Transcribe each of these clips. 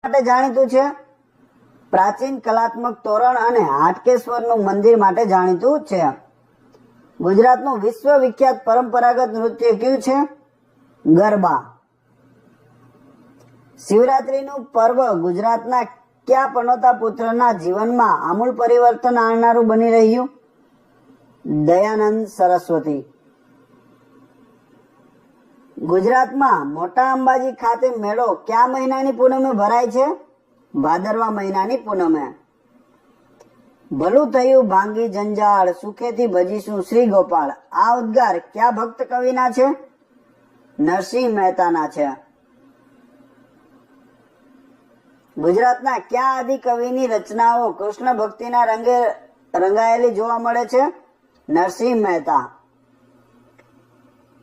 માટે જાણીતું છે? પ્રાચીન કલાત્મક તોરણ અને હાટકેશ્વરનું મંદિર માટે જાણીતું છે. ગુજરાતનું વિશ્વવિખ્યાત પરંપરાગત નૃત્ય કયું છે? ગરબા. શિવરાત્રીનું પર્વ ગુજરાતના કયા પનોતા પુત્રના જીવનમાં આમૂલ પરિવર્તન આણનારું બની રહ્યું? દયાનંદ સરસ્વતી. ગુજરાતમાં મોટા અંબાજી ખાતે મેળો કયા મહિનાની પૂનમે ભરાય છે? ભાદરવા મહિનાની પૂનમે. ભલું થયું ભાંગી જંજાળ, સુખેથી ભજીશું શ્રી ગોપાળ. આ ઉદ્ગાર કયા ભક્ત કવિના છે? નરસિંહ મહેતાના છે. ગુજરાતના કયા આદિ કવિની રચનાઓ કૃષ્ણ ભક્તિના રંગે રંગાયેલી જોવા મળે છે? નરસિંહ મહેતા.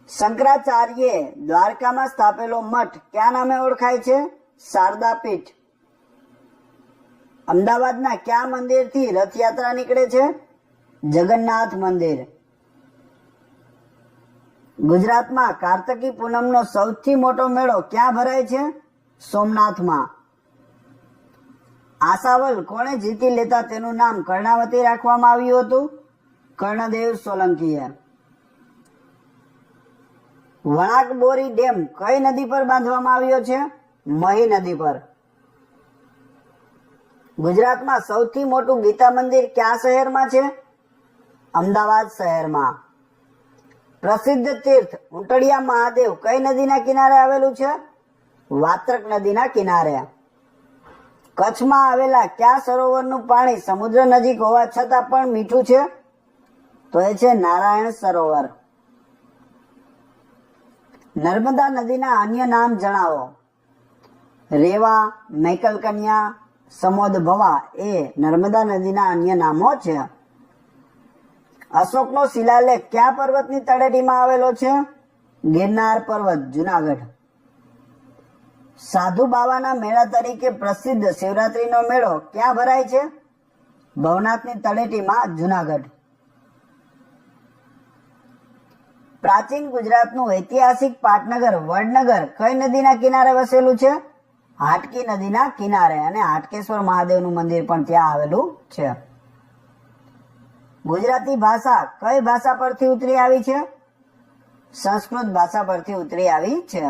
શંકરાચાર્યે દ્વારકામાં સ્થાપેલો મઠ કયા નામે ઓળખાય છે? શારદા પીઠ. અમદાવાદના કયા મંદિરથી રથયાત્રા નીકળે છે? જગન્નાથ મંદિર. ગુજરાતમાં કાર્તકી પૂનમનો સૌથી મોટો મેળો ક્યાં ભરાય છે? સોમનાથમાં. આશાવલ કોણે જીતી લેતા તેનું નામ કર્ણાવતી રાખવામાં આવ્યું હતું? કર્ણદેવ સોલંકીએ. વણાક બોરી ડેમ કઈ નદી પર બાંધવામાં આવ્યો છે? મહી નદી પર. ગુજરાતમાં સૌથી મોટું ગીતા મંદિર કયા શહેરમાં છે? અમદાવાદ શહેરમાં. પ્રસિદ્ધ તીર્થ ઉંટડિયા મહાદેવ કઈ નદીના કિનારે આવેલું છે? વાત્રક નદીના કિનારે. કચ્છમાં આવેલા કયા સરોવરનું પાણી સમુદ્ર નજીક હોવા છતાં પણ મીઠું છે? તો એ છે નારાયણ સરોવર. નર્મદા નદીના અન્ય નામ જણાવો. રેવા, મેકલકન્યા, સમોદ ભવા એ નર્મદા નદીના અન્ય નામો છે. અશોકનો શિલાલેખ કયા પર્વતની તળેટીમાં આવેલો છે? ગિરનાર પર્વત, જુનાગઢ. સાધુ બાવાના મેળા તરીકે પ્રસિદ્ધ શિવરાત્રીનો મેળો ક્યાં ભરાય છે? ભવનાથની તળેટીમાં, જુનાગઢ. પ્રાચીન ગુજરાતનું ઐતિહાસિક પાટનગર વડનગર કઈ નદીના કિનારે વસેલું છે? હાટકી નદીના કિનારે. અને હાટકેશ્વર મહાદેવનું મંદિર પણ ત્યાં આવેલું છે. ગુજરાતી ભાષા કઈ ભાષા પરથી ઉતરી આવી છે? સંસ્કૃત ભાષા પરથી ઉતરી આવી છે.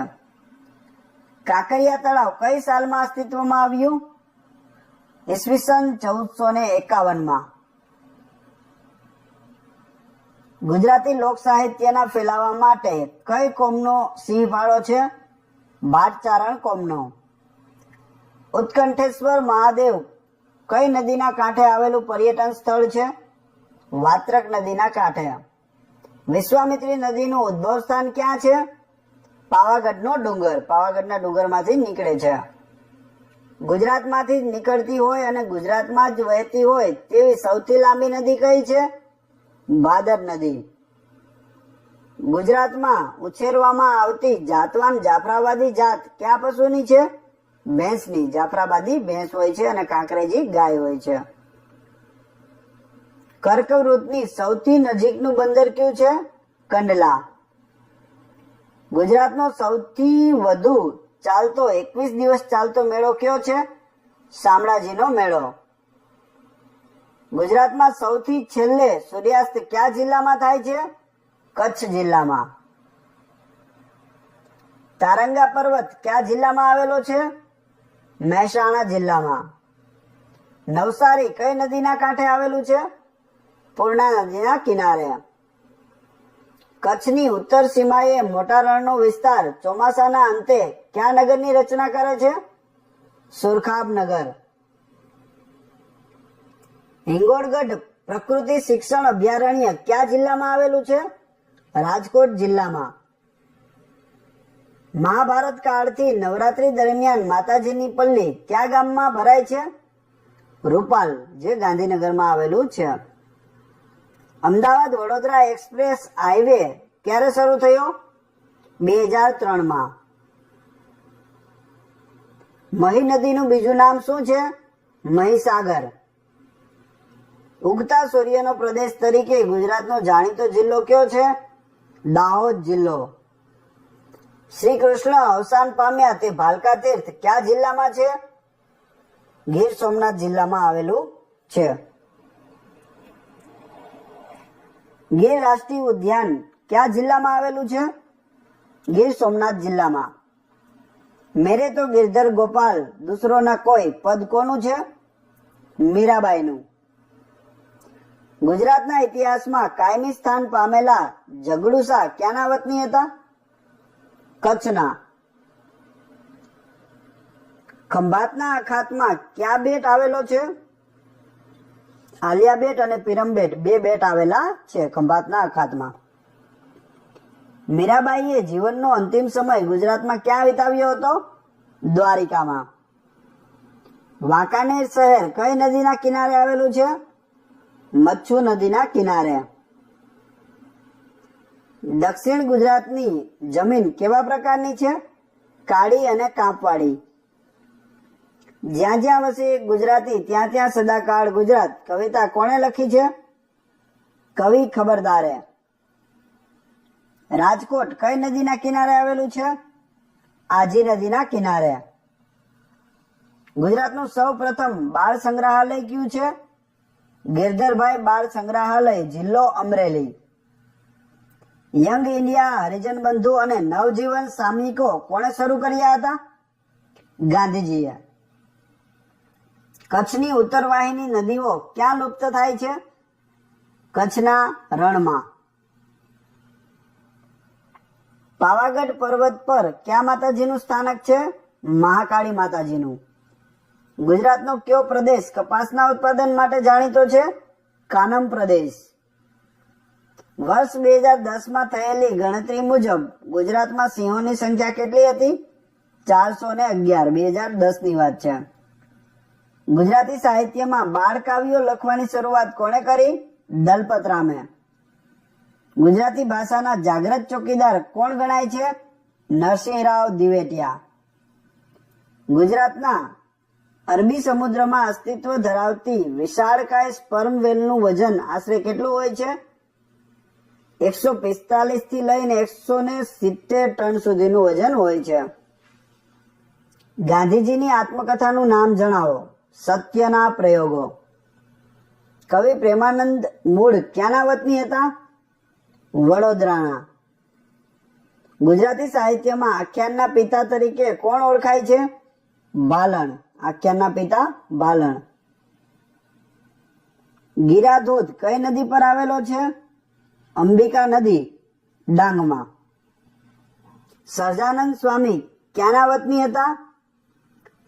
કાંકરિયા તળાવ કઈ સાલમાં અસ્તિત્વમાં આવ્યું? ઈસવીસન 1451માં. ગુજરાતી લોક સાહિત્યના ફેલાવા માટે કઈ કોમનો સિંહ ફાળો છે? ભાટચારણ કોમનો. ઉત્કંઠેશ્વર મહાદેવ કઈ નદીના કાંઠે આવેલું પર્યટન સ્થળ છે? વાત્રક નદીના કાંઠે. વિશ્વામિત્રી નદીનું ઉદ્ભવ સ્થાન ક્યાં છે? પાવાગઢનો ડુંગર. પાવાગઢના ડુંગરમાંથી નીકળે છે. ગુજરાતમાંથી નીકળતી હોય અને ગુજરાતમાં જ વહેતી હોય તેવી સૌથી લાંબી નદી કઈ છે? ભાદર નદી. ગુજરાતમાં ઉછેરવામાં આવતી જાતવાન જાફરાબાદી જાત કયા પશુની છે? ભેંસની. જાફરાબાદી ભેંસ હોય છે અને કાંકરેજી ગાય હોય છે. કર્કવૃતની સૌથી નજીકનું બંદર કયું છે? કંડલા. ગુજરાતનો સૌથી વધુ ચાલતો 21 દિવસ ચાલતો મેળો કયો છે? શામળાજીનો મેળો. ગુજરાતમાં સૌથી છેલ્લે સૂર્યાસ્ત કયા જિલ્લામાં થાય છે? કચ્છ જિલ્લામાં. તારંગા પર્વત કયા જિલ્લામાં આવેલો છે? મહેસાણા જિલ્લામાં. નવસારી કઈ નદીના કાંઠે આવેલું છે? પૂર્ણા નદીના કિનારે. કચ્છની ઉત્તર સીમાએ મોટા રણનો વિસ્તાર ચોમાસાના અંતે કયા નગરની રચના કરે છે? સુરખાબ નગર. હિંગોળગઢ પ્રકૃતિ શિક્ષણ અભયારણ્ય કયા જિલ્લામાં આવેલું છે? રાજકોટ જિલ્લામાં. મહાભારત કાળથી નવરાત્રી દરમિયાન માતાજીની પલ્લી કયા ગામમાં ભરાય છે? રૂપાલ, જે ગાંધીનગરમાં આવેલું છે. અમદાવાદ વડોદરા એક્સપ્રેસ હાઈવે ક્યારે શરૂ થયો? 2003માં. મહી નદીનું બીજું નામ શું છે? મહીસાગર. ઉગતા સૂર્યનો પ્રદેશ તરીકે ગુજરાતનો જાણીતો જિલ્લો કયો છે? દાહોદ જિલ્લો. શ્રી કૃષ્ણ અવસાન પામ્યા તે ભાલકા તીર્થ કયા જિલ્લામાં છે? ગીર સોમનાથ જિલ્લામાં આવેલું છે. ગીર રાષ્ટ્રીય ઉદ્યાન કયા જિલ્લામાં આવેલું છે? ગીર સોમનાથ જિલ્લામાં. મેરે તો ગિરધર ગોપાલ દૂસરો ના કોઈ પદ કોનું છે? મીરાબાઈનું. ગુજરાતના ઇતિહાસમાં કાયમી સ્થાન પામેલા ઝઘડુસા ક્યાંના વતની હતા? કચ્છના. ખંભાતના અખાતમાં કયા બેટ આવેલો છે? આલિયા બેટ અને પિરમબેટ, બે બેટ આવેલા છે ખંભાતના અખાતમાં. મીરાબાઈએ જીવનનો અંતિમ સમય ગુજરાતમાં ક્યાં વિતાવ્યો હતો? દ્વારિકામાં. વાંકાનેર શહેર કઈ નદીના કિનારે આવેલું છે? મચ્છુ નદીના કિનારે. દક્ષિણ ગુજરાતની જમીન કેવા પ્રકારની છે? કાળી અને કાંપવાળી. જ્યાં જ્યાં વસે ગુજરાતી ત્યાં ત્યાં સદાકાળ ગુજરાત કવિતા કોણે લખી છે? કવિ ખબરદારે. રાજકોટ કઈ નદીના કિનારે આવેલું છે? આજી નદીના કિનારે. ગુજરાતનું સૌ પ્રથમ બાળ સંગ્રહાલય કયું છે? ગિરધરભાઈ બાળ સંગ્રહાલય, જિલ્લો અમરેલી. યંગ ઇન્ડિયા હરિજન બંધુ અને નવજીવન સામયિકો કોણે શરૂ કર્યા હતા? ગાંધીજીએ. કચ્છની ઉત્તરવાહિની નદીઓ ક્યાં લુપ્ત થાય છે? કચ્છના રણમાં. પાવાગઢ પર્વત પર કયા માતાજીનું સ્થાનક છે? મહાકાળી માતાજીનું. ગુજરાતનો કયો પ્રદેશ કપાસના ઉત્પાદન માટે જાણીતો છે? કાનમ પ્રદેશ. વર્ષ 2010માં થયેલી ગણતરી મુજબ ગુજરાતમાં સિંહોની સંખ્યા કેટલી હતી? 411. 2010ની વાત છે. ગુજરાતી સાહિત્યમાં બાળ કાવ્યો લખવાની શરૂઆત કોણે કરી? દલપતરામે. ગુજરાતી ભાષાના જાગ્રત ચોકીદાર કોણ ગણાય છે? નરસિંહરાવ દિવેટિયા. ગુજરાતના અરબી સમુદ્રમાં અસ્તિત્વ ધરાવતી વિશાળકાય સ્પર્મ વેલનું વજન આશરે કેટલું હોય છે? 145 થી લઈને 170 ટન સુધીનું વજન હોય છે. ગાંધીજીની આત્મકથાનું નામ જણાવો. સત્યના પ્રયોગો. કવિ પ્રેમાનંદ મૂળ ક્યાંના વતની હતા? વડોદરાના. ગુજરાતી સાહિત્યમાં આખ્યાનના પિતા તરીકે કોણ ઓળખાય છે? બાલણ. આખ્યાનના પિતા બાલણ. ગીરા ધોધ કઈ નદી પર આવેલો છે? અંબિકા નદી, ડાંગમાં. સહજાનંદ સ્વામી ક્યાંના વતની હતા?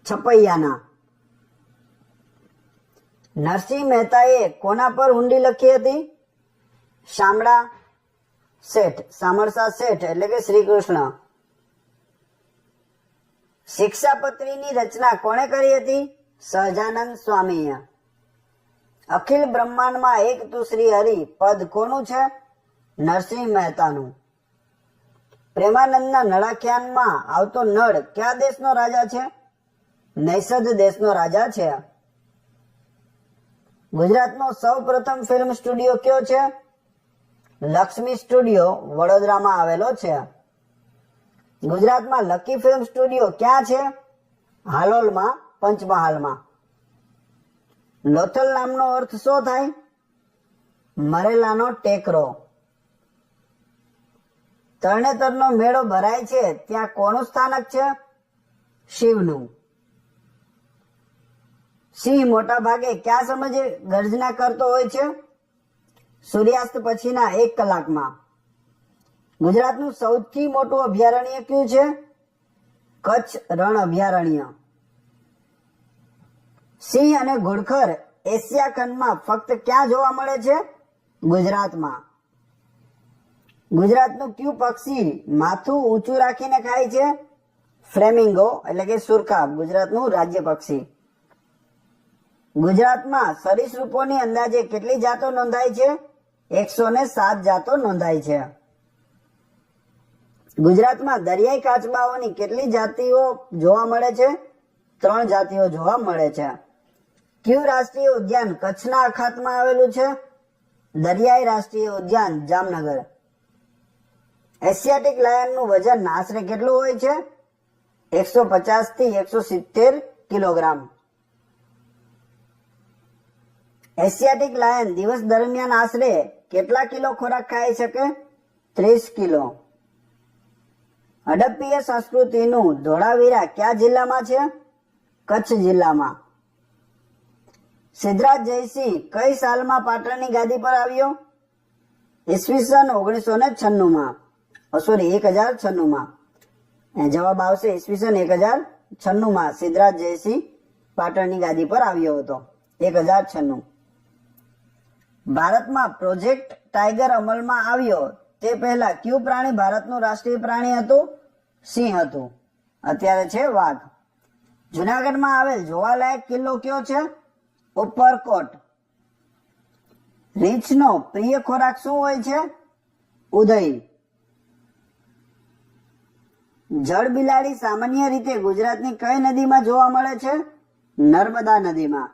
છપૈયાના. નરસિંહ મહેતાએ કોના પર હુંડી લખી હતી? શામળા શેઠ, સામળસા શેઠ એટલે કે શ્રી કૃષ્ણ. શિક્ષાપત્રીની રચના કોણે કરી હતી? સહજાનંદ સ્વામીએ. અખિલ બ્રહ્માંડમાં એક તું શ્રી હરિ પદ કોનું છે? નરસિંહ મહેતાનું. પ્રેમાનંદના નળાખ્યાનમાં આવતો નળ કયા દેશનો રાજા છે? નૈષદ દેશનો રાજા છે. ગુજરાતનો સૌ પ્રથમ ફિલ્મ સ્ટુડિયો કયો છે? લક્ષ્મી સ્ટુડિયો, વડોદરામાં આવેલો છે. ગુજરાતમાં લકી ફિલ્મ સ્ટુડિયો ક્યાં છે? હાલોલમાં, પંચમહાલમાં. લોથલ નામનો અર્થ શું થાય? મરેલાનો ટેકરો. તરણેતરનો મેળો ભરાય છે ત્યાં કોનું સ્થાનક છે? શિવનું. સિંહ મોટા ભાગે કયા સમયે ગર્જના કરતો હોય છે? સૂર્યાસ્ત પછીના 1 કલાકમાં. ગુજરાતનું સૌથી મોટું અભયારણ્ય કયું છે? કચ્છ રણ અભયારણ્ય. સિંહ અને ઘુડખર એશિયા ખંડમાં ફક્ત ક્યાં જોવા મળે છે? ગુજરાતમાં. ગુજરાતનું કયું પક્ષી માથું ઊંચું રાખીને ખાય છે? ફ્લેમિંગો એટલે કે સુરખાબ, ગુજરાતનું રાજ્ય પક્ષી. ગુજરાતમાં સરીસૃપોની અંદાજે કેટલી જાતો નોંધાઈ છે? 107 જાતો નોંધાઈ છે. ગુજરાતમાં દરિયાઈ કાચબાઓની કેટલી જાતિઓ જોવા મળે છે? 3 જાતિઓ જોવા મળે છે. કયું રાષ્ટ્રીય ઉદ્યાન કચ્છના અખાતમાં આવેલું છે? દરિયાઈ રાષ્ટ્રીય ઉદ્યાન જામનગર. એશિયાટિક લાયનનું વજન આશરે કેટલું હોય છે? 150 થી 170 કિલોગ્રામ. એશિયાટિક લાયન દિવસ દરમિયાન આશરે કેટલા કિલો ખોરાક ખાઈ શકે? 30 કિલો. હડપ્પીય સંસ્કૃતિનું ધોળાવીરા કયા જિલ્લામાં છે? કચ્છ જિલ્લામાં. સિદ્ધરાજ જયસિંહ કઈ સાલમાં પાટણની ગાદી પર આવ્યો? ઈસવીસન 1996માં. સોરી 1096માં. જવાબ આવશે ઈસવીસન 1096માં સિદ્ધરાજ જયસિંહ પાટણની ગાદી પર આવ્યો હતો. 1096. ભારતમાં પ્રોજેક્ટ ટાઈગર અમલમાં આવ્યો તે પહેલા કયું પ્રાણી ભારતનું રાષ્ટ્રીય પ્રાણી હતું? સિંહ હતું. અત્યારે છે વાઘ. જુનાગઢમાં આવેલ જોવાલાયક કિલ્લો કયો છે? ઉપરકોટ. રીંછનો પ્રિય ખોરાક શું હોય છે? ઉદય. જળ બિલાડી સામાન્ય રીતે ગુજરાતની કઈ નદીમાં જોવા મળે છે? નર્મદા નદીમાં.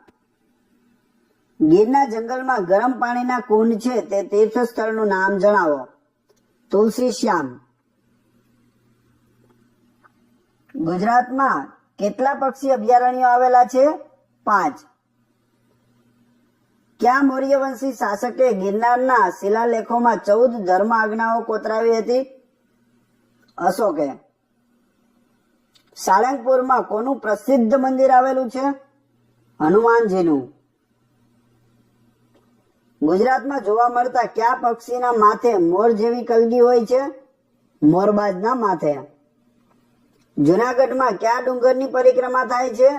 ગીરના જંગલમાં ગરમ પાણીના કુંડ છે તે તીર્થ સ્થળનું નામ જણાવો. તુલસી શ્યામ. ગુજરાતમાં કેટલા પક્ષી અભયારણ્યો આવેલા છે? 5. કયા મૌર્યવંશી શાસકે ગિરનારના શિલાલેખોમાં 14 ધર્મ આજ્ઞાઓ કોતરાવી હતી? અશોકે. સાળંગપુરમાં કોનું પ્રસિદ્ધ મંદિર આવેલું છે? હનુમાનજીનું. ગુજરાતમાં જોવા મળતા કયા પક્ષીના માથે મોર જેવી કલગી હોય છે? મોરબાજના માથે. જુનાગઢમાં કયા ડુંગરની પરિક્રમા થાય છે?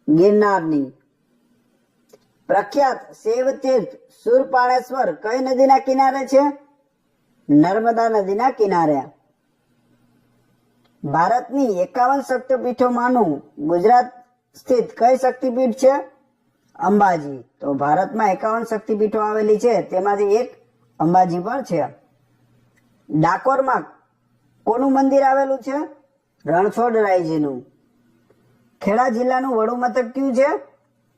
ગિરનારની. પ્રખ્યાત શૈવ તીર્થ શૂરપાણેશ્વર કઈ નદીના કિનારે છે? નર્મદા નદીના કિનારે. ભારતની 51 શક્તિપીઠોમાંનું ગુજરાત સ્થિત કઈ શક્તિપીઠ છે? અંબાજી. તો ભારતમાં 51 શક્તિપીઠો આવેલી છે તેમાંથી એક અંબાજી પણ છે. ડાકોરમાં કોનું મંદિર આવેલું છે? રણછોડરાયજીનું. ખેડા જિલ્લાનું વડુ મથક કયું છે?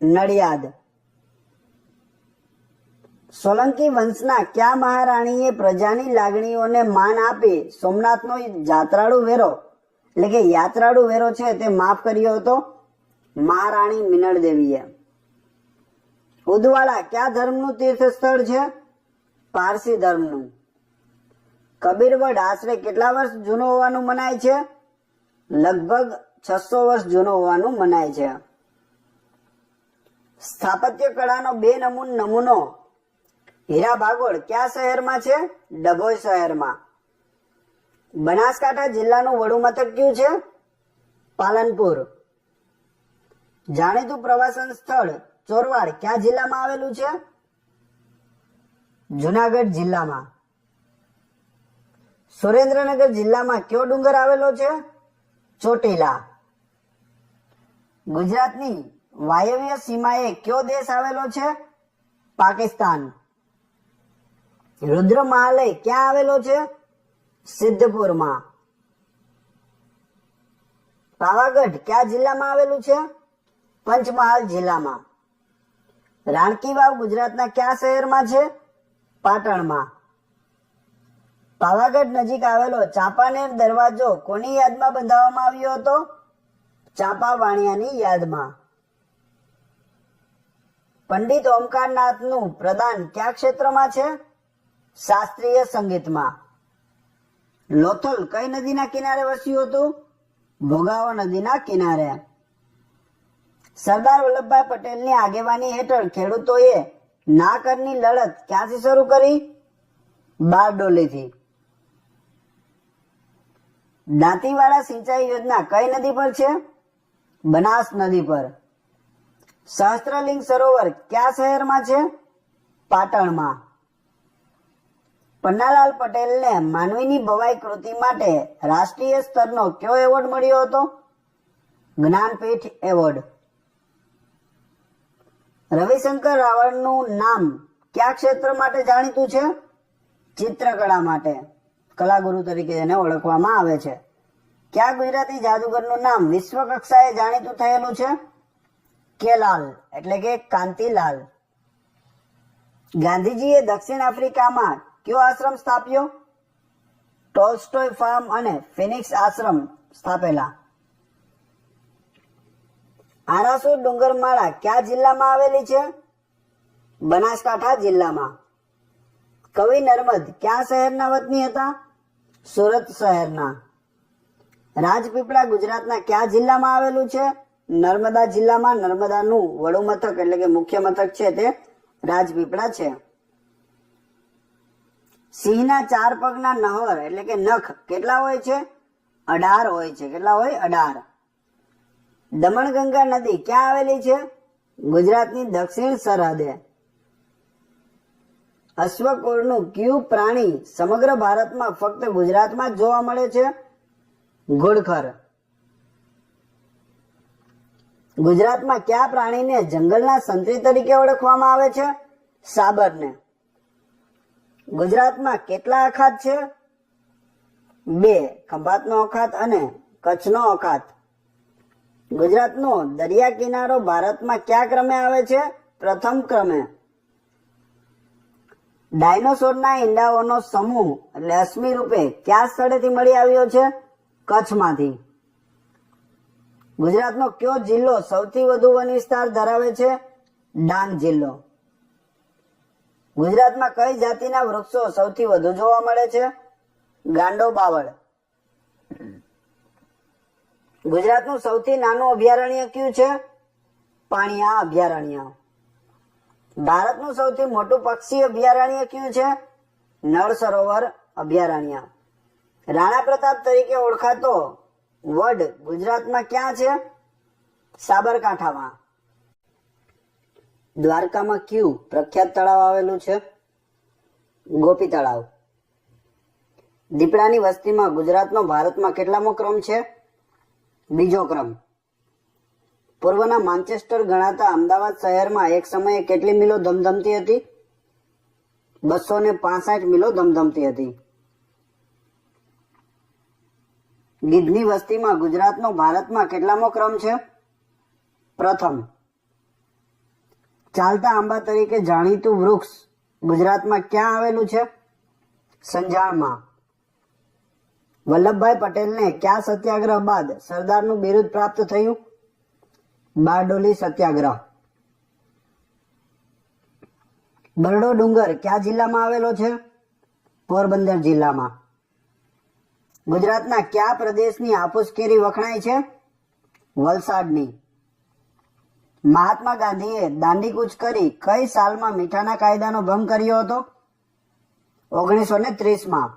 નડિયાદ. સોલંકી વંશના કયા મહારાણીએ પ્રજાની લાગણીઓને માન આપી સોમનાથનો જાત્રાળુ વેરો એટલે કે યાત્રાળુ વેરો છે તે માફ કર્યો હતો? મહારાણી મિનળ દેવીએ. ઉદવાડા કયા ધર્મનું તીર્થ સ્થળ છે? પારસી ધર્મનું. કબીરવડ આશરે કેટલા વર્ષ જૂનો હોવાનું મનાય છે? લગભગ 600 વર્ષ જૂનો હોવાનું મનાય છે. સ્થાપત્ય કળાનો 2 નમૂનો હીરા ભાગોળ કયા શહેરમાં છે? ડભોઈ શહેરમાં. બનાસકાંઠા જિલ્લાનું વડુ મથક કયું છે? પાલનપુર. જાણીતું પ્રવાસન સ્થળ ચોરવાડ કયા જિલ્લામાં આવેલું છે? જુનાગઢ જિલ્લામાં. સુરેન્દ્રનગર જિલ્લામાં કયો ડુંગર આવેલો છે? ચોટીલા. ગુજરાતની વાયવ્ય સીમાએ કયો દેશ આવેલો છે? પાકિસ્તાન. રુદ્રમહાલય ક્યાં આવેલો છે? સિદ્ધપુરમાં. પાવાગઢ કયા જિલ્લામાં આવેલું છે? પંચમહાલ જિલ્લામાં. રાણકી વાવ ગુજરાતના કયા શહેરમાં છે? પાટણમાં. પાવાગઢ નજીક આવેલો ચાંપાનેર દરવાજો કોની યાદમાં બંધાવવામાં આવ્યો હતો? ચાંપા વાણિયાની યાદમાં. પંડિત ઓમકારનાથનું પ્રદાન કયા ક્ષેત્રમાં છે? શાસ્ત્રીય સંગીતમાં. લોથલ કઈ નદીના કિનારે વસ્યું હતું? ભોગાવો નદીના કિનારે. સરદાર વલ્લભભાઈ પટેલની આગેવાની હેઠળ ખેડૂતોએ ના કરની લડત ક્યાંથી શરૂ કરી? બારડોલીથી. દાંતીવાડા સિંચાઈ યોજના કઈ નદી પર છે? બનાસ નદી પર. સહસ્ત્રલિંગ સરોવર કયા શહેરમાં છે? પાટણમાં. પન્નાલાલ પટેલને માનવીની ભવાઈ કૃતિ માટે રાષ્ટ્રીય સ્તરનો કયો એવોર્ડ મળ્યો હતો? જ્ઞાનપીઠ એવોર્ડ. રવિશંકર રાવળનું નામ કયા ક્ષેત્ર માટે જાણીતું છે? ચિત્રકળા માટે. કલાગુરુ તરીકે એને ઓળખવામાં આવે છે. કયા ગુજરાતી જાદુગરનું નામ વિશ્વ કક્ષાએ જાણીતું થયેલું છે? કેલાલ એટલે કે કાંતિલાલ. ગાંધીજીએ દક્ષિણ આફ્રિકામાં કયો આશ્રમ સ્થાપ્યો? ટોલ્સ્ટોય ફાર્મ અને ફિનિક્સ આશ્રમ સ્થાપેલા. આરાસુર ડુંગરમાળા કયા જિલ્લામાં આવેલી છે? બનાસકાંઠા જિલ્લામાં. કવિ નર્મદ કયા શહેરના વતની હતા? સુરત શહેરના. રાજપીપળા ગુજરાતના કયા જિલ્લામાં આવેલું છે? નર્મદા જિલ્લામાં. નર્મદાનું વડુ મથક એટલે કે મુખ્ય મથક છે તે રાજપીપળા છે. સિંહના 4 પગના નહર એટલે કે નખ કેટલા હોય છે? 18 હોય છે. કેટલા હોય? 18. દમણગંગા નદી ક્યાં આવેલી છે? ગુજરાતની દક્ષિણ સરહદે. અશ્વકુળનું કયું પ્રાણી સમગ્ર ભારતમાં ફક્ત ગુજરાતમાં જ જોવા મળે છે? ઘુડખર. ગુજરાતમાં કયા પ્રાણીને જંગલના સંતરી તરીકે ઓળખવામાં આવે છે? સાબરને. ગુજરાતમાં કેટલા અખાત છે? 2. ખંભાતનો અખાત અને કચ્છનો અખાત. ગુજરાતનો દરિયા કિનારો ભારતમાં કયા ક્રમે આવે છે? પ્રથમ ક્રમે. ડાયનોસોરના ઈંડાઓનો સમૂહ એટલે અશ્મિ રૂપે કયા સ્થળેથી મળી આવ્યો છે? કચ્છમાંથી. ગુજરાતનો કયો જિલ્લો સૌથી વધુ વન વિસ્તાર ધરાવે છે? ડાંગ જિલ્લો. ગુજરાતમાં કઈ જાતિના વૃક્ષો સૌથી વધુ જોવા મળે છે? ગાંડો બાવળ. ગુજરાતનું સૌથી નાનું અભયારણ્ય કયું છે? પાણિયા અભયારણ્ય. ભારતનું સૌથી મોટું પક્ષી અભયારણ્ય કયું છે? નળ સરોવર અભયારણ્ય. રાણા પ્રતાપ તરીકે ઓળખાતો વડ ગુજરાતમાં ક્યાં છે? સાબરકાંઠામાં. દ્વારકામાં કયું પ્રખ્યાત તળાવ આવેલું છે? ગોપી તળાવ. દીપડાની વસ્તીમાં ગુજરાતનો ભારતમાં કેટલામો ક્રમ છે? 2જો ક્રમ. પૂર્વના માન્ચેસ્ટર ગણાતા અમદાવાદ શહેરમાં એક સમયે કેટલી મિલો ધમધમતી હતી? 265 મિલો ધમધમતી હતી. ગીધની વસ્તીમાં ગુજરાતનો ભારતમાં કેટલામો ક્રમ છે? પ્રથમ. ચાલતા આંબા તરીકે જાણીતું વૃક્ષ ગુજરાતમાં ક્યાં આવેલું છે? સંજાણમાં. વલ્લભભાઈ પટેલને કયા સત્યાગ્રહ બાદ સરદારનું બિરુદ પ્રાપ્ત થયું? બારડોલી સત્યાગ્રહ. બરડો ડુંગર કયા જિલ્લામાં આવેલો છે? પોરબંદર જિલ્લામાં. ગુજરાતના કયા પ્રદેશની હાફૂસ કેરી વખણાય છે? વલસાડની. મહાત્મા ગાંધીએ દાંડી કૂચ કરી કઈ સાલમાં મીઠાના કાયદાનો ભંગ કર્યો હતો? 1930માં.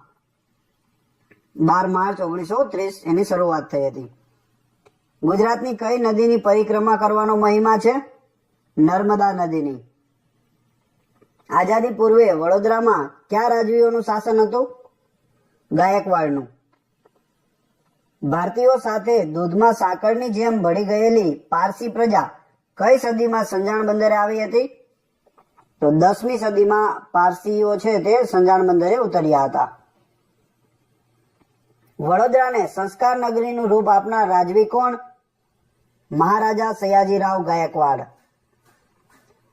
12 માર્ચ 1930 એની શરૂઆત થઈ હતી. ગુજરાતની કઈ નદીની પરિક્રમા કરવાનો મહિમા છે? નર્મદા નદીની. આઝાદી પૂર્વે વડોદરામાં કયા રાજવીઓનું શાસન હતું? ગાયકવાડનું. ભારતીયો સાથે દૂધમાં સાકરની જેમ ભળી ગયેલી પારસી પ્રજા કઈ સદીમાં સંજાણ બંદરે આવી હતી? તો 10મી સદીમાં પારસીઓ છે તે સંજાણ બંદરે ઉતર્યા હતા. વડોદરાને સંસ્કાર નગરીનું રૂપ આપનાર રાજવી કોણ? મહારાજા સયાજીરાવ ગાયકવાડ.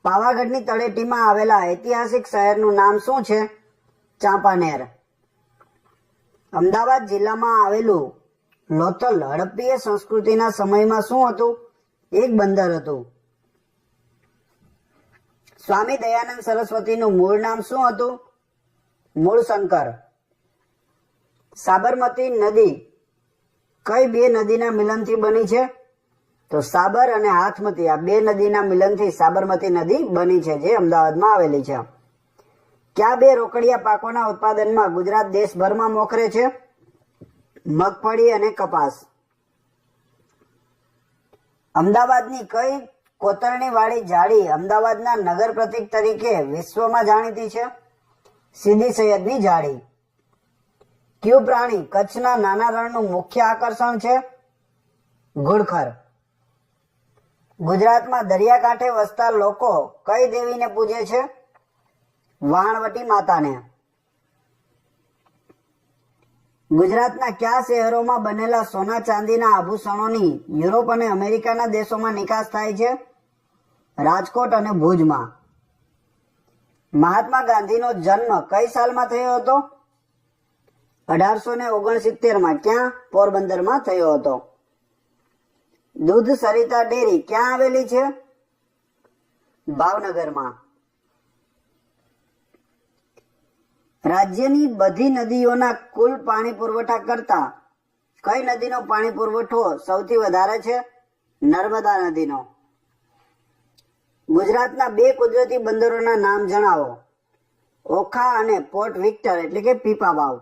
પાવાગઢની તળેટીમાં આવેલા ઐતિહાસિક શહેરનું નામ શું છે? ચાંપાનેર. અમદાવાદ જિલ્લામાં આવેલું લોથલ હડપ્પીય સંસ્કૃતિના સમયમાં શું હતું? એક બંદર હતું. સ્વામી દયાનંદ સરસ્વતીનું મૂળ નામ શું હતું? મૂળશંકર. સાબરમતી નદી કઈ 2 નદીના મિલનથી બની છે? તો સાબર અને હાથમતી, આ 2 નદીના મિલનથી સાબરમતી નદી બની છે, જે અમદાવાદમાં આવેલી છે. કયા 2 રોકડિયા પાકોના ઉત્પાદનમાં ગુજરાત દેશભરમાં મોખરે છે? મગફળી અને કપાસ. અમદાવાદની કઈ કોતરણી વાળી જાળી અમદાવાદના નગર પ્રતીક તરીકે વિશ્વમાં જાણીતી છે? સીદી સૈયદની જાળી. કયું પ્રાણી કચ્છના નાના રણનું મુખ્ય આકર્ષણ છે? ઘુડખર. ગુજરાતમાં દરિયાકાંઠે વસતા લોકો કઈ દેવીને પૂજે છે? વાણવટી માતાને. ગુજરાતના કયા શહેરોમાં બનેલા સોના ચાંદીના આભૂષણોની યુરોપ અને અમેરિકાના દેશોમાં નિકાસ થાય છે? રાજકોટ અને ભુજમાં. મહાત્મા ગાંધીનો જન્મ કઈ સાલમાં થયો હતો? 1869માં. ક્યાં? પોરબંદરમાં થયો હતો. દૂધ સરિતા ડેરી ક્યાં આવેલી છે? ભાવનગરમાં. રાજ્યની બધી નદીઓના કુલ પાણી પુરવઠા કરતા કઈ નદીનો પાણી પુરવઠો સૌથી વધારે છે? નર્મદા નદીનો. ગુજરાતના 2 કુદરતી બંદરોના નામ જણાવો. ઓખા અને પોર્ટ વિક્ટર એટલે કે પીપાવાવ.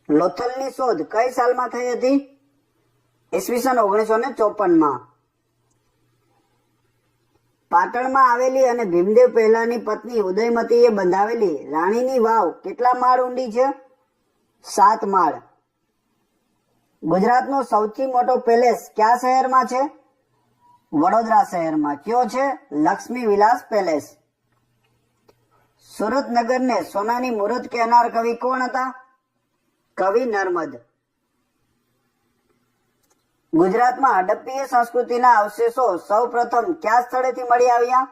લોથલની શોધ કઈ સાલમાં થઈ હતી? ઈસવીસન 1954માં. પાટણમાં આવેલી અને ભીમદેવ પહેલાની પત્ની ઉદયમતીએ બંધાવેલી રાણીની વાવ કેટલા માળ ઊંડી છે? 7 માળ. ગુજરાતનો સૌથી મોટો પેલેસ કયા શહેરમાં છે? વડોદરા શહેરમાં. કયો છે? લક્ષ્મી વિલાસ પેલેસ. સુરતનગરને સોનાની મૂરત કહેનાર કવિ કોણ હતા? કવિ નર્મદ. ગુજરાતમાં હડપ્પીય સંસ્કૃતિના અવશેષો સૌ પ્રથમ કયા સ્થળેથી મળી આવ્યા?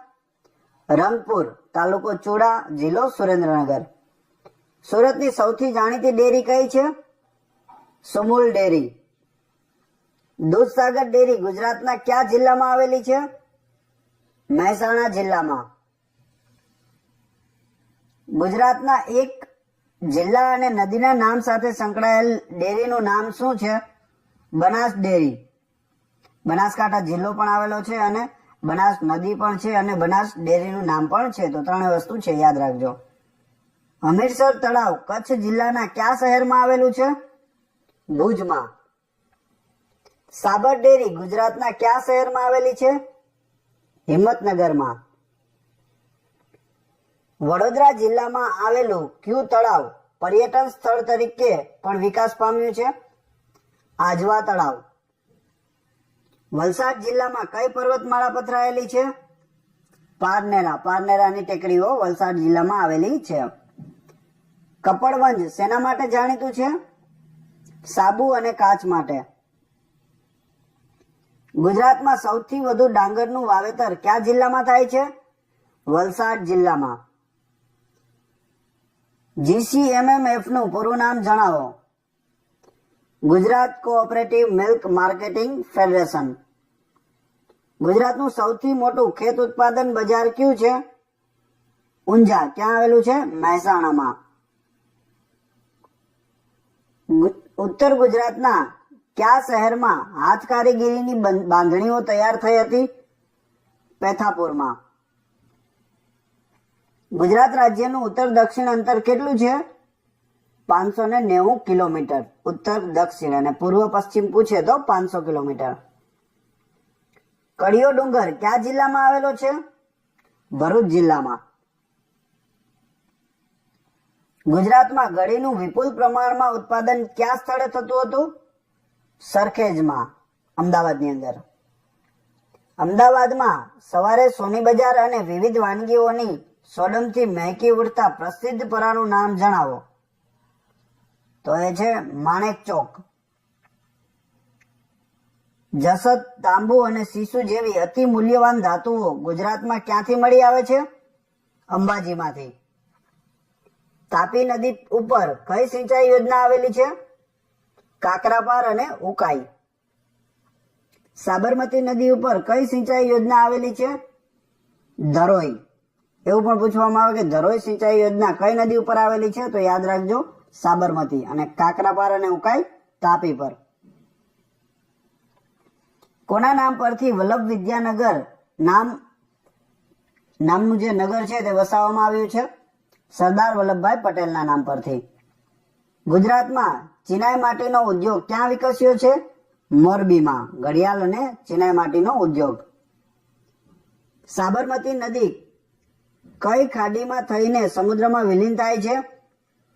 રંગપુર, તાલુકો ચુડા, જિલ્લો સુરેન્દ્રનગર. સુરતની સૌથી જાણીતી ડેરી કઈ છે? સુમુલ ડેરી. દૂધસાગર ડેરી ગુજરાતના કયા જિલ્લામાં આવેલી છે? મહેસાણા જિલ્લામાં. ગુજરાતના એક જિલ્લા અને નદીના નામ સાથે સંકળાયેલ ડેરીનું નામ શું છે? બનાસ ડેરી. બનાસકાંઠા જિલ્લો પણ આવેલો છે અને બનાસ નદી પણ છે અને બનાસ ડેરીનું નામ પણ છે. તો 3 વસ્તુ છે, યાદ રાખજો. હમીરસર તળાવ કચ્છ જિલ્લાના કયા શહેરમાં આવેલું છે? ભુજમાં. સાબર ડેરી ગુજરાતના કયા શહેરમાં આવેલી છે? હિંમતનગરમાં. વડોદરા જિલ્લામાં આવેલું કયું તળાવ પર્યટન સ્થળ તરીકે પણ વિકાસ પામ્યું છે? આજવા તળાવ. વલસાડ જિલ્લામાં કઈ પર્વતમાળા પથરાયેલી છે? પારનેરા. પારનેરાની ટેકરીઓ વલસાડ જિલ્લામાં આવેલી છે. કપડવંજ શેના માટે જાણીતું છે? સાબુ અને કાચ માટે. ગુજરાતમાં સૌથી વધુ ડાંગરનું વાવેતર કયા જિલ્લામાં થાય છે? વલસાડ જિલ્લામાં. GCMMF નું પૂરું નામ જણાવો. Gujarat cooperative milk marketing federation. ગુજરાતનું સૌથી મોટું ખેત ઉત્પાદન બજાર કયું છે? ઊંઝા. ક્યાં આવેલું છે? મહેસાણામાં. ઉત્તર ગુજરાતના કયા શહેરમાં હાથ કારીગીરીની બાંધણીઓ તૈયાર થઈ હતી? પેથાપુરમાં. ગુજરાત રાજ્યનું ઉત્તર દક્ષિણ અંતર કેટલું છે? 590 કિલોમીટર. ઉત્તર દક્ષિણ અને પૂર્વ પશ્ચિમ પૂછે તો 500 કિલોમીટર. કડિયો ડુંગર કયા જિલ્લામાં આવેલો છે? ભરૂચ જિલ્લામાં. ગુજરાતમાં ગળીનું વિપુલ પ્રમાણમાં ઉત્પાદન કયા સ્થળે થતું હતું? સરખેજમાં, અમદાવાદની અંદર. અમદાવાદમાં સવારે સોની બજાર અને વિવિધ વાનગીઓની સોડમથી મહેકી ઉઠતા પ્રસિદ્ધ પરાનું નામ જણાવો. તો એ છે માણેક ચોક. જસત, તાંબુ અને સીસુ જેવી અતિ મૂલ્યવાન ધાતુઓ ગુજરાતમાં ક્યાંથી મળી આવે છે? અંબાજીમાંથી. તાપી નદી ઉપર કઈ સિંચાઈ યોજના આવેલી છે? કાકરાપાર અને ઉકાઈ. સાબરમતી નદી ઉપર કઈ સિંચાઈ યોજના આવેલી છે? ધરોઈ. એવું પણ પૂછવામાં આવે કે ધરોઈ સિંચાઈ યોજના કઈ નદી ઉપર આવેલી છે? તો યાદ રાખજો, સાબરમતી. અને કાકરાપાર અને ઉકાઈ તાપી પર. કોના નામ પરથી વલ્લભ વિદ્યાનગર નામનું જે નગર છે તે વસાવવામાં આવ્યું છે? સરદાર વલ્લભભાઈ પટેલના નામ પરથી. ગુજરાતમાં ચિનાઈ માટીનો ઉદ્યોગ ક્યાં વિકસ્યો છે? મોરબીમાં. ઘડિયાળ અને ચિનાઈ માટીનો ઉદ્યોગ. સાબરમતી નદી કઈ ખાડીમાં થઈને સમુદ્રમાં વિલીન થાય છે?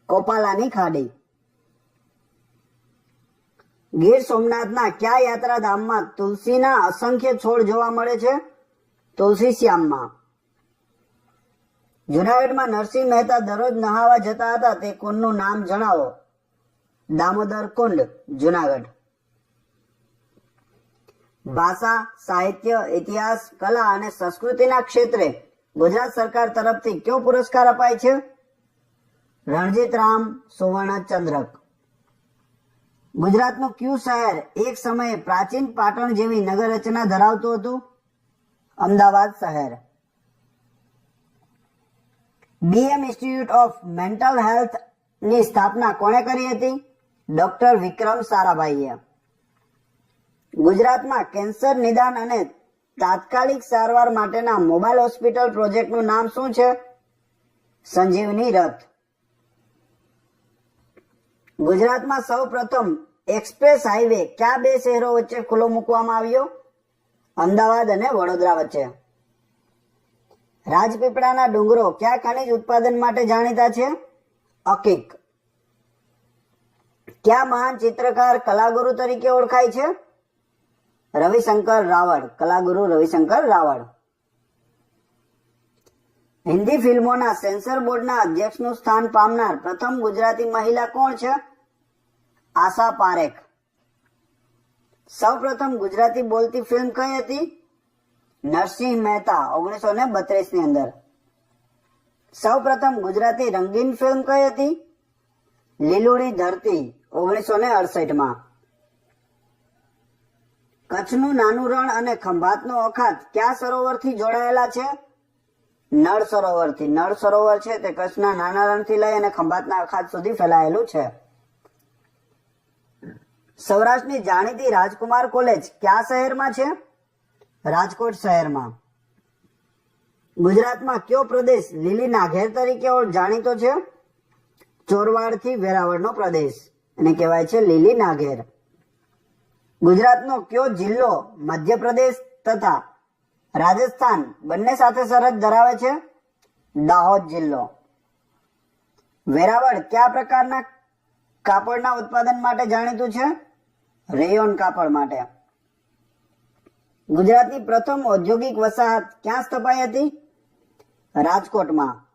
કોપાલાની ખાડી. ગીર સોમનાથના કયા યાત્રાધામમાં તુલસીના અસંખ્ય છોડ જોવા મળે છે? તુલસી શ્યામમાં. જુનાગઢમાં નરસિંહ મહેતા દરરોજ નહાવા જતા હતા તે કુંડનું નામ જણાવો. દામોદર કુંડ, જુનાગઢ. ભાષા, સાહિત્ય, ઇતિહાસ, કલા અને સંસ્કૃતિના ક્ષેત્રે ગુજરાત સરકાર તરફથી કયો પુરસ્કાર અપાય છે? રણજીતરામ સુવર્ણ ચંદ્રક. ગુજરાતનું કયું શહેર એક સમયે પ્રાચીન પાટણ જેવી નગર રચના ધરાવતું હતું? અમદાવાદ શહેર. BM institute of mental health ની સ્થાપના કોણે કરી હતી? ડોક્ટર વિક્રમ સારાભાઈએ. ગુજરાતમાં કેન્સર નિદાન અને તાત્કાલિક સારવાર માટેના મોબાઈલ હોસ્પિટલ પ્રોજેક્ટનું નામ શું છે? સંજીવની રથ. ગુજરાતમાં સૌ પ્રથમ એક્સપ્રેસ હાઈવે કયા બે શહેરો વચ્ચે ખુલ્લો મૂકવામાં આવ્યો? અમદાવાદ અને વડોદરા વચ્ચે. રાજપીપળાના ડુંગરો કયા ખનિજ ઉત્પાદન માટે જાણીતા છે? અકીક. કયા મહાન ચિત્રકાર કલાગુરુ તરીકે ઓળખાય છે? રવિશંકર રાવળ. કલાગુરુ રવિશંકર રાવળ. હિન્દી ફિલ્મોના સેન્સર બોર્ડના અધ્યક્ષનું સ્થાન પામનાર પ્રથમ ગુજરાતી મહિલા કોણ છે? આશા પારેખ. સૌ પ્રથમ ગુજરાતી બોલતી ફિલ્મ કઈ હતી? નરસિંહ મહેતા 1932 ની અંદર. સૌ પ્રથમ ગુજરાતી રંગીન ફિલ્મ કઈ હતી? લીલુડી ધરતી 1968 માં. કચ્છનું નાનું રણ અને ખંભાતનો અખાત કયા સરોવરથી જોડાયેલા છે? નળ સરોવરથી. નળ સરોવર છે તે કચ્છના નાના રણથી લઈ અને ખંભાતના અખાત સુધી ફેલાયેલું છે. સૌરાષ્ટ્રની જાણીતી રાજકુમાર કોલેજ કયા શહેરમાં છે? રાજકોટ શહેરમાં. ગુજરાતમાં કયો પ્રદેશ લીલી નાઘેર તરીકે જાણીતો છે? ચોરવાડ થી વેરાવળનો પ્રદેશ એને કહેવાય છે લીલી નાઘેર. ગુજરાતનો કયો જિલ્લો મધ્યપ્રદેશ તથા રાજસ્થાન બંને સાથે સરહદ ધરાવે છે? દાહોદ જિલ્લો. વેરાવળ કયા પ્રકારના કાપડના ઉત્પાદન માટે જાણીતું છે? રેયોન કાપડ માટે. ગુજરાતની પ્રથમ ઔદ્યોગિક વસાહત ક્યાં સ્થપાઈ હતી? રાજકોટમાં.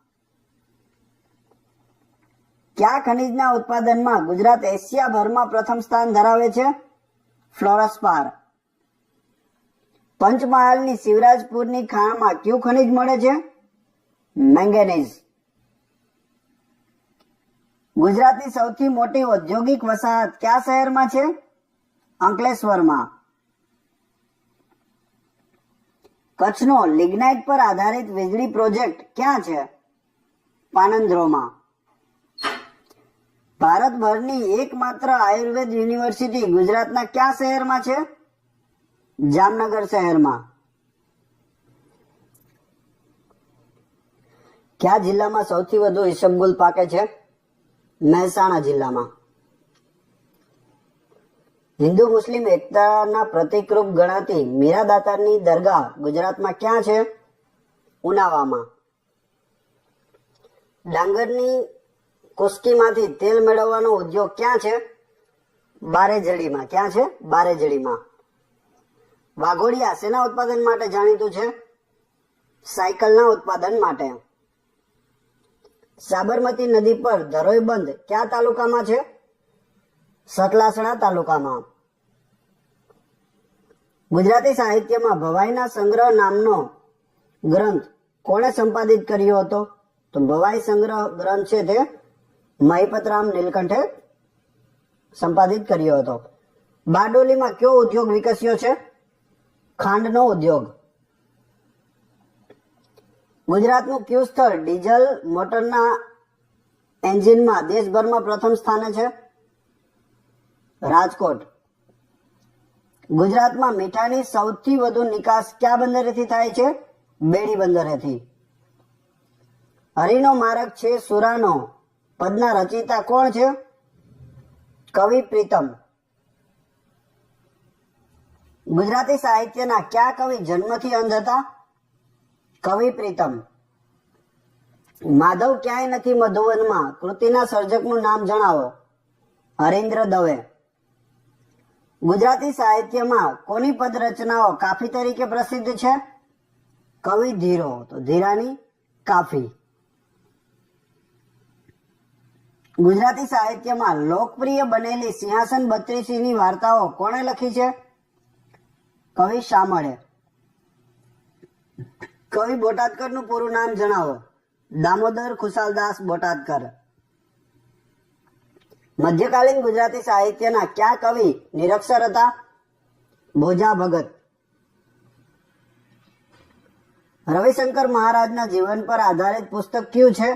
કયા ખનિજના ઉત્પાદનમાં ગુજરાત એશિયાભરમાં પ્રથમ સ્થાન ધરાવે છે? ફ્લોરસ્પાર. પંચમહાલની શિવરાજપુરની ખાણમાં કયું ખનિજ મળે છે? મેંગેનીઝ. ગુજરાતની સૌથી મોટી ઔદ્યોગિક વસાહત કયા શહેરમાં છે? અંકલેશ્વરમાં. કચ્છનો લિગ્નાઇટ પર આધારિત વીજળી પ્રોજેક્ટ ક્યાં છે? પાનંદ્રોમાં. ભારતભરની એકમાત્ર આયુર્વેદ યુનિવર્સિટી ગુજરાતના કયા શહેરમાં છે? જામનગર શહેરમાં. કયા જિલ્લામાં સૌથી વધુ ઈસબગુલ પાકે છે? મહેસાણા જિલ્લામાં. હિન્દુ મુસ્લિમ એકતાના પ્રતિકરૂપ ગણાતી મીરા દાતારની દરગાહ ગુજરાતમાં ક્યાં છે? ઉનાવામાં. ડાંગરની કુસ્કીમાંથી તેલ મેળવવાનો ઉદ્યોગ ક્યાં છે? બારેજડીમાં. ક્યાં છે? બારેજડીમાં. વાઘોડિયા શેના ઉત્પાદન માટે જાણીતું છે? સાયકલના ઉત્પાદન માટે. સાબરમતી નદી પર ધરોઈ બંધ કયા તાલુકામાં છે? સતલાસણા તાલુકામાં. ગુજરાતી સાહિત્યમાં ભવાઈના સંગ્રહ નામનો ગ્રંથ કોણે સંપાદિત કર્યો હતો? તો ભવાઈ સંગ્રહ ગ્રંથ છે તે મહિપતરામ નીલકંઠે સંપાદિત કર્યો હતો. બારડોલીમાં કયો ઉદ્યોગ વિકસ્યો છે? ખાંડનો ઉદ્યોગ. ગુજરાતનું કયું સ્થળ ડીઝલ મોટરના એન્જિનમાં દેશભરમાં પ્રથમ સ્થાને છે? રાજકોટ. ગુજરાતમાં મીઠાની સૌથી વધુ નિકાસ કયા બંદરેથી થાય છે? બેડી બંદરેથી. હરિનો માર્ગ છે સુરાનો પદના રચયિતા કોણ છે? કવિ પ્રીતમ. ગુજરાતી સાહિત્યના કયા કવિ જન્મથી અંધ હતા? કવિ પ્રીતમ. માધવ ક્યાંય નથી મધુવનમાં કૃતિના સર્જકનું નામ જણાવો. હરીન્દ્ર દવે. ગુજરાતી સાહિત્યમાં કોની પદ રચનાઓ કાફી તરીકે પ્રસિદ્ધ છે? કવિ ધીરો. તો ધીરાની કાફી. ગુજરાતી સાહિત્યમાં લોકપ્રિય બનેલી સિંહાસન 32 ની વાર્તાઓ કોણે લખી છે? કવિ શામળે. કવિ બોટાદકર નું પૂરું નામ જણાવો. દામોદર ખુશાલદાસ બોટાદકર. મધ્યકાલીન ગુજરાતી સાહિત્યના કયા કવિ નિરક્ષર હતા? ભોજા ભગત. રવિશંકર મહારાજના જીવન પર આધારિત પુસ્તક કયું છે?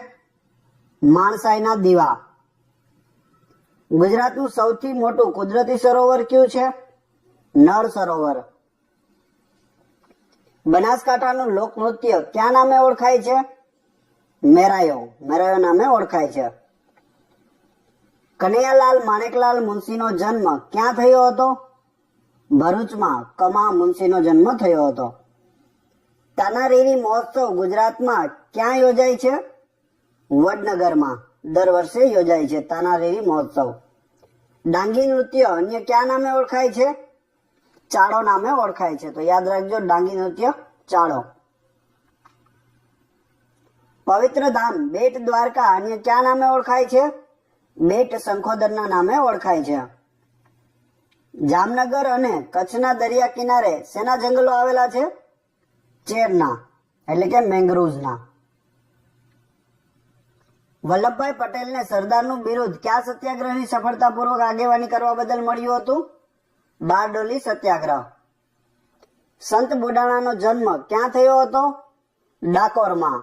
માણસાઈના દીવા. ગુજરાતનું સૌથી મોટું કુદરતી સરોવર કયું છે? નળ સરોવર. બનાસકાંઠાનું લોકનૃત્ય ક્યાં નામે ઓળખાય છે? મેરાયો. મેરાયો નામે ઓળખાય છે. કનૈયાલાલ માણેકલાલ મુનશીનો જન્મ ક્યાં થયો હતો? ભરૂચમાં કમા મુનશીનો જન્મ થયો હતો. તાનારીરી મહોત્સવ ગુજરાતમાં ક્યાં યોજાય છે? વડનગરમાં દર વર્ષે યોજાય છે તાનારીરી મહોત્સવ. ડાંગી નૃત્ય અન્ય ક્યાં નામે ઓળખાય છે? ચાળો નામે ઓળખાય છે. તો યાદ રાખજો, ડાંગી નૃત્ય ચાળો. પવિત્ર ધામ બેટ દ્વારકા અન્ય ક્યાં નામે ઓળખાય છે? બેટ શંખોદરના નામે ઓળખાય છે. જામનગર અને કચ્છના દરિયા કિનારે શેના જંગલો આવેલા છે? ચેરના એટલે કે મેંગ્રુવ્સના. વલ્લભભાઈ પટેલને સરદારનું બિરુદ કયા સત્યાગ્રહની સફળતાપૂર્વક આગેવાની કરવા બદલ મળ્યું હતું? બારડોલી સત્યાગ્રહ. સંત બોડાણાનો જન્મ ક્યાં થયો હતો? ડાકોરમાં.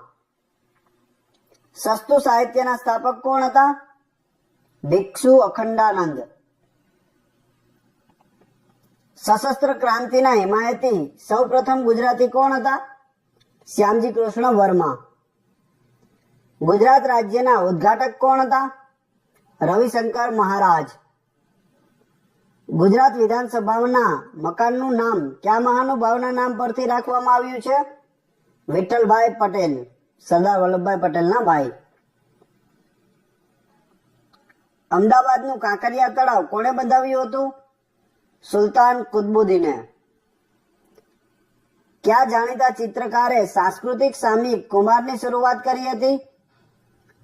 સસ્તુ સાહિત્યના સ્થાપક કોણ હતા? ભિક્ષુ અખંડાનંદ. સશસ્ત્ર ક્રાંતિના હિમાયતી સૌ પ્રથમ ગુજરાતી કોણ હતા? શ્યામજી કૃષ્ણ વર્મા. ગુજરાત રાજ્યના ઉદ્ઘાટક કોણ હતા? રવિશંકર મહારાજ. ગુજરાત વિધાનસભાના મકાનનું નામ કયા મહાનુભાવના નામ પરથી રાખવામાં આવ્યું છે? વિઠ્ઠલભાઈ પટેલ, સરદાર વલ્લભભાઈ પટેલના ભાઈ. અમદાવાદનું કાંકરિયા તળાવ કોણે બંધાવ્યું હતું? સુલતાન કુતબુદ્દીને. કયા જાણીતા ચિત્રકારે સાંસ્કૃતિક સામયિક કુમારની શરૂઆત કરી હતી?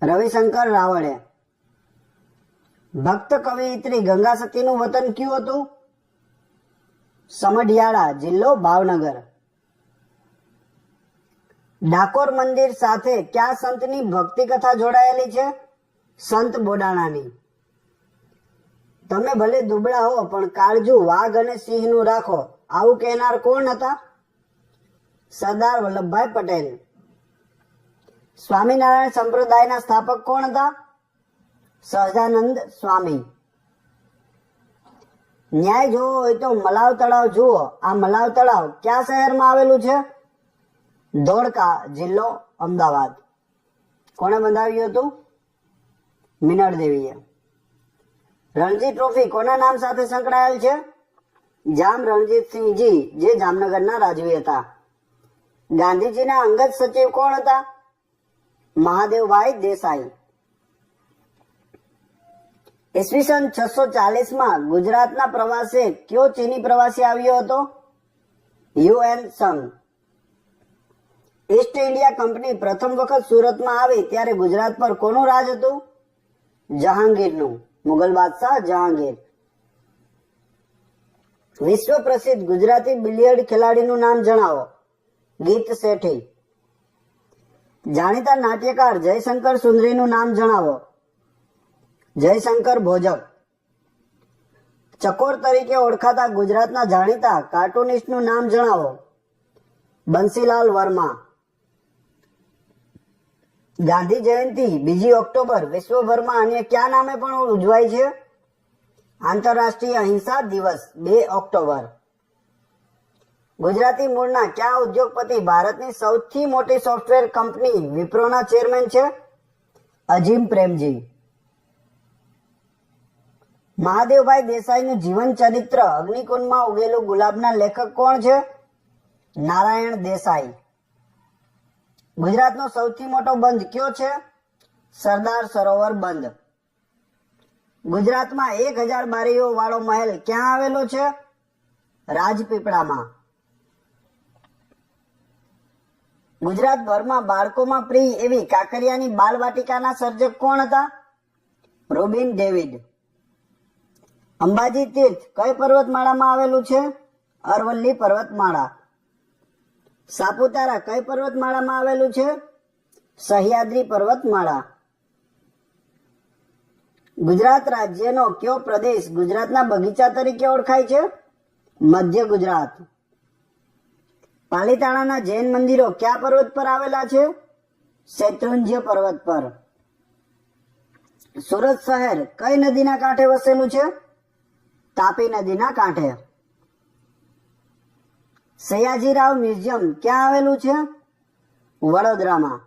રવિશંકર રાવળે. ભક્ત કવિયત્રી ગંગા સતીનું વતન કયું હતું? સમઢિયાળા, જિલ્લો ભાવનગર. ડાકોર મંદિર સાથે કયા સંતની ભક્તિ કથા જોડાયેલી છે? સંત બોડાણાની. તમે ભલે દુબળા હો પણ કાળજુ વાઘ અને સિંહનું રાખો, આવું કહેનાર કોણ હતા? સરદાર વલ્લભભાઈ પટેલ. સ્વામિનારાયણ સંપ્રદાયના સ્થાપક કોણ હતા? સહજાનંદ સ્વામી. ન્યાય જોવો હોય તો મલાવ તળાવ જુઓ. આ મલાવ તળાવ કયા શહેરમાં આવેલું છે? ધોળકા, જિલ્લો અમદાવાદ. કોણે બંધાવ્યું હતું? મિનળ દેવીએ. રણજી ટ્રોફી કોના નામ સાથે સંકળાયેલ છે? જામ રણજીતસિંહજી, જે જામનગરના રાજવી હતા. ગાંધીજીના અંગત સચિવ કોણ હતા? મહાદેવભાઈ દેસાઈ. ઈસવીસન 640 ગુજરાતના પ્રવાસે કયો ચીની પ્રવાસી આવ્યો હતો? યુએન સંઘ. ઈસ્ટ ઇન્ડિયા કંપની પ્રથમ વખત સુરતમાં આવી ત્યારે ગુજરાત પર કોનું રાજ હતું? જહાંગીરનું, મુગલ બાદશાહ જહાંગીર. વિશ્વ પ્રસિદ્ધ ગુજરાતી બિલિયર્ડ ખેલાડીનું નામ જણાવો. ગીત શેઠી. જાણીતા નાટ્યકાર જયશંકર સુંદરીનું નામ જણાવો. જયશંકર ભોજક. ચકોર તરીકે ઓળખાતા ગુજરાતના જાણીતા કાર્ટુનિસ્ટનું નામ જણાવો. બંસીલાલ વર્મા. ગાંધી જયંતિ 2 ઓક્ટોબર વિશ્વભરમાં અન્ય કયા નામે પણ ઉજવાય છે? આંતરરાષ્ટ્રીય અહિંસા દિવસ 2 ઓક્ટોબર. ગુજરાતી મૂળના કયા ઉદ્યોગપતિ ભારતની સૌથી મોટી સોફ્ટવેર કંપની વિપ્રોના ચેરમેન છે? અજીમ પ્રેમજી. મહાદેવભાઈ દેસાઈનું જીવન ચરિત્ર અગ્નિકુંડમાં ઉગેલું ગુલાબના લેખક કોણ છે? નારાયણ દેસાઈ. ગુજરાતનો સૌથી મોટો બંધ કયો છે? સરદાર સરોવર બંધ. ગુજરાતમાં 1000 બારીઓ વાળો મહેલ ક્યાં આવેલો છે? રાજપીપળામાં. ગુજરાતભરમાં બાળકોમાં પ્રિય એવી કાંકરિયાની બાલવાટિકાના સર્જક કોણ હતા? Robin David. અંબાજી તીર્થ કઈ પર્વતમાળામાં આવેલું છે? અરવલ્લી પર્વતમાળા. સાપુતારા કઈ પર્વતમાળામાં આવેલું છે? સહ્યાદ્રી પર્વતમાળા. ગુજરાત રાજ્યનો કયો પ્રદેશ ગુજરાતના બગીચા તરીકે ઓળખાય છે? મધ્ય ગુજરાત. પાલીતાણાના જૈન મંદિરો કયા પર્વત પર આવેલા છે? શેત્રુંજ્ય પર્વત પર. સુરત શહેર કઈ નદીના કાંઠે વસેલું છે? તાપી નદીના કાંઠે. સયાજીરાવ મ્યુઝિયમ ક્યાં આવેલું છે? વડોદરામાં.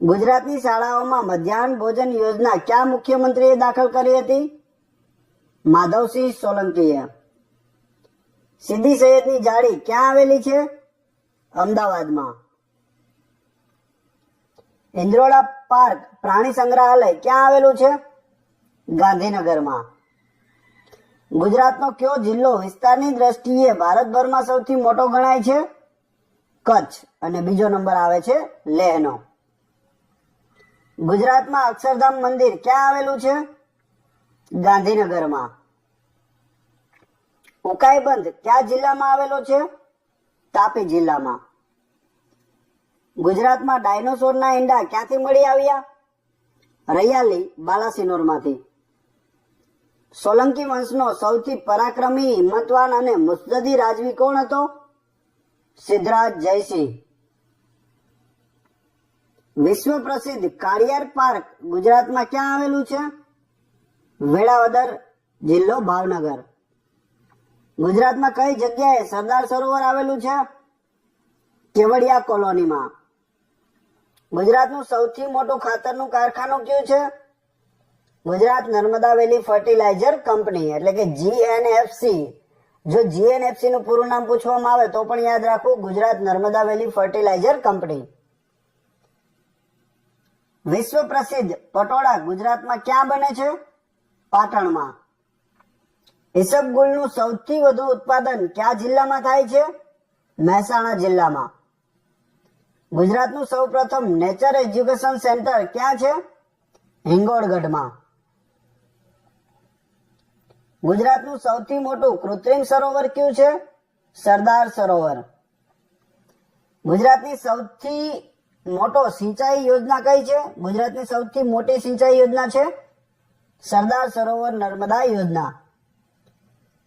ગુજરાતની શાળાઓમાં મધ્યાહન ભોજન યોજના કયા મુખ્યમંત્રીએ દાખલ કરી હતી? માધવસિંહ સોલંકીએ. સીદી સૈયદની જાળી ક્યાં આવેલી છે? અમદાવાદમાં. ઇન્દ્રોડા પાર્ક પ્રાણી સંગ્રહાલય ક્યાં આવેલું છે? ગાંધીનગરમાં. ગુજરાતનો કયો જિલ્લો વિસ્તારની દ્રષ્ટિએ ભારતભરમાં સૌથી મોટો ગણાય છે? કચ્છ. અને બીજો નંબર આવે છે લેહનો. ગુજરાતમાં અક્ષરધામ મંદિર ક્યાં આવેલું છે? ગાંધીનગરમાં. ઉકાઈ બંધ કયા જિલ્લામાં આવેલો છે? તાપી જિલ્લામાં. ગુજરાતમાં ડાયનોસોરના ઈંડા ક્યાંથી મળી આવ્યા? રૈયાલી બાલાસિનોરમાંથી. સોલંકી વંશનો સૌથી પરાક્રમી, હિંમતવાન અને મુત્સદ્દી રાજવી કોણ હતો? સિદ્ધરાજ જયસિંહ. વિશ્વ પ્રસિદ્ધ કાળિયાર પાર્ક ગુજરાતમાં ક્યાં આવેલું છે? વેળાવદર, જિલ્લો ભાવનગર. ગુજરાતમાં કઈ જગ્યાએ સરદાર સરોવર આવેલું છે? કેવડિયા કોલોનીમાં. ગુજરાતનું સૌથી મોટું ખાતરનું કારખાનું કયું છે? ગુજરાત નર્મદા વેલી ફર્ટિલાઇઝર કંપની, એટલે કે GNFC. જો GNFC નું પૂરું નામ પૂછવામાં આવે તો પણ યાદ રાખવું, ગુજરાત નર્મદા વેલી ફર્ટિલાઇઝર કંપની. વિશ્વ પ્રસિદ્ધ પટોળા ગુજરાતમાં ક્યાં બને છે? પાટણમાં. ઈસબગુલનું સૌથી વધુ ઉત્પાદન કયા જિલ્લામાં થાય છે? મહેસાણા જિલ્લામાં. ગુજરાતનું સૌપ્રથમ નેચર એજ્યુકેશન સેન્ટર ક્યાં છે? હિંગોળગઢમાં. ગુજરાતનું સૌથી મોટું કૃત્રિમ સરોવર કયું છે? સરદાર સરોવર. ગુજરાતની સૌથી મોટો સિંચાઈ યોજના કઈ છે? ગુજરાતની સૌથી મોટી સિંચાઈ યોજના છે સરદાર સરોવર નર્મદા યોજના.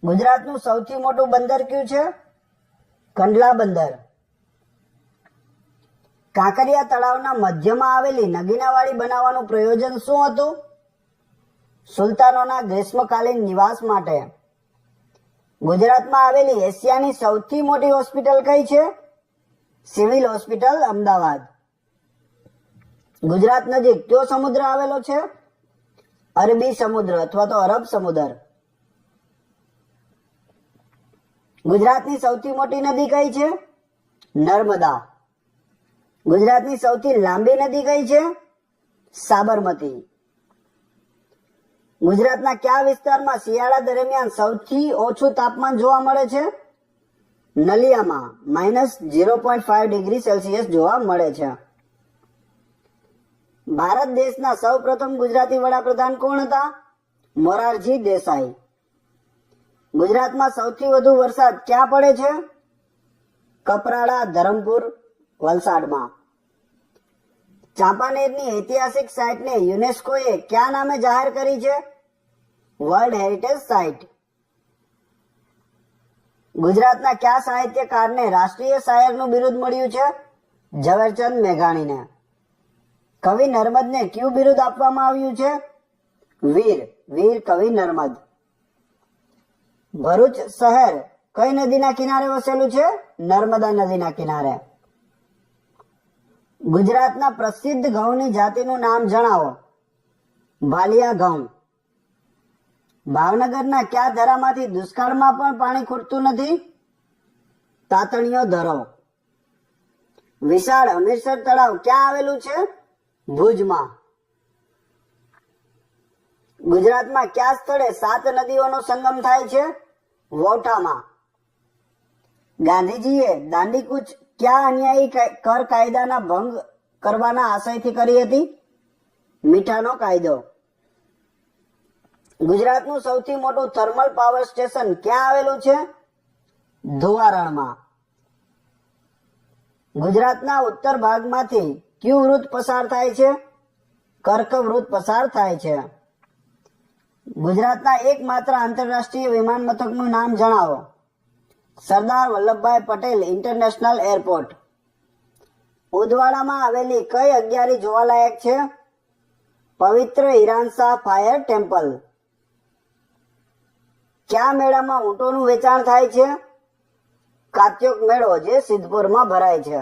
ગુજરાતનું સૌથી મોટું બંદર કયું છે? કંડલા બંદર. કાંકરિયા તળાવના મધ્યમાં આવેલી નગીનાવાડી બનાવવાનું પ્રયોજન શું હતું? સુલતાનોના ગ્રીષ્મકાલીન નિવાસ માટે. ગુજરાતમાં આવેલી એશિયાની સૌથી મોટી હોસ્પિટલ કઈ છે? Civil hospital Ahmedabad. ગુજરાત નજીક કયો સમુદ્ર આવેલો છે? અરબી સમુદ્ર અથવા તો અરબ સમુદ્ર. ગુજરાતની સૌથી મોટી નદી કઈ છે? નર્મદા. ગુજરાતની સૌથી લાંબી નદી કઈ છે? સાબરમતી. ગુજરાતના કયા વિસ્તારમાં શિયાળા દરમિયાન સૌથી ઓછું તાપમાન જોવા મળે છે? નલિયામાં -0.5 ડિગ્રી સેલ્સિયસ જોવા મળે છે. ભારત દેશના સૌ પ્રથમ ગુજરાતી વડાપ્રધાન કોણ હતા? મોરારજી દેસાઈ. ગુજરાતમાં સૌથી વધુ વરસાદ ક્યાં પડે છે? કપરાડા, ધરમપુર, વલસાડમાં. ચાંપાનેરની ઐતિહાસિક સાઇટને યુનેસ્કોએ કયા નામે જાહેર કરી છે? World heritage site. ગુજરાતના કયા સાહિત્યકારને રાષ્ટ્રીય શાયરનું બિરુદ મળ્યું છે? ઝવેરચંદ મેઘાણીને. કવિ નર્મદને કયું બિરુદ આપવામાં આવ્યું છે? વીર કવિ નર્મદ. ભરૂચ શહેર કઈ નદીના કિનારે વસેલું છે? નર્મદા નદીના કિનારે. ગુજરાતના પ્રસિદ્ધ ઘઉંની જાતિનું નામ જણાવો. ભાલિયા ઘઉં. ભાવનગરના કયા ધરામાંથી દુષ્કાળમાં પણ પાણી ખૂટતું નથી? તાતણીયો ધરો. વિશાળ હમીરસર તળાવ ક્યાં આવેલું છે? ભુજમાં. ગુજરાતમાં કયા સ્થળે 7 નદીઓનો સંગમ થાય છે? વોટામાં. ગાંધીજીએ દાંડીકૂચ કયા અન્યાયી કર કાયદાના ભંગ કરવાના આશયથી કરી હતી? મીઠાનો કાયદો. ગુજરાતનું સૌથી મોટું થર્મલ પાવર સ્ટેશન ક્યાં આવેલું છે? ધોવારણમાં. ગુજરાતના ઉત્તર ભાગમાંથી કયું વૃત્ત પસાર થાય છે? કર્કવૃત્ત પસાર થાય છે. ગુજરાતના એકમાત્ર આંતરરાષ્ટ્રીય વિમાન મથકનું નામ જણાવો. Sardar Vallabhbhai Patel international airport. ઉદવાડામાં આવેલી કઈ અગિયારી જોવાલાયક છે? પવિત્ર હિરાનશાહ ફાયર ટેમ્પલ. કયા મેળામાં ઊંટોનું વેચાણ થાય છે? કાત્યોક મેળો, જે સિદ્ધપુરમાં ભરાય છે.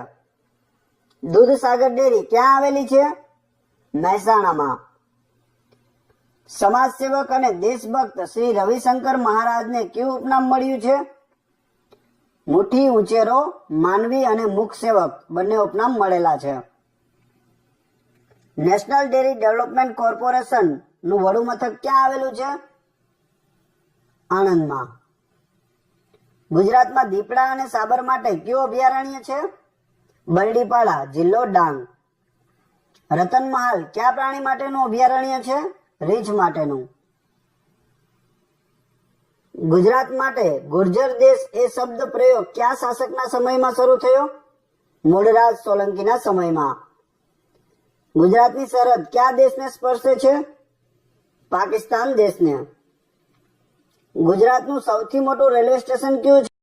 દૂધસાગર ડેરી ક્યાં આવેલી છે? મહેસાણામાં. સમાજસેવક અને દેશભક્ત શ્રી રવિશંકર મહારાજને કયું ઉપનામ મળ્યું છે? મુઠ્ઠી ઉંચેરો, માનવી અને મુખ સેવક બંને ઉપનામ મળેલા છે. નેશનલ ડેરી ડેવલપમેન્ટ કોર્પોરેશન નું વડુ મથક ક્યાં આવેલું છે? આણંદમાં. ગુજરાતમાં દીપડા અને સાબર માટે કયું અભયારણ્ય છે? બરડીપાડા, જિલ્લો ડાંગ. રતનમહાલ કયા પ્રાણી માટેનું અભયારણ્ય છે? રીંછ માટેનું. ગુજરાત માટે ગુર્જર દેશ એ શબ્દ પ્રયોગ કયા શાસકના સમયમાં શરૂ થયો? મૂળરાજ સોલંકીના સમયમાં. ગુજરાતની સરહદ કયા દેશને સ્પર્શે છે? પાકિસ્તાન દેશને. ગુજરાતનું સૌથી મોટું રેલવે સ્ટેશન કયું છે?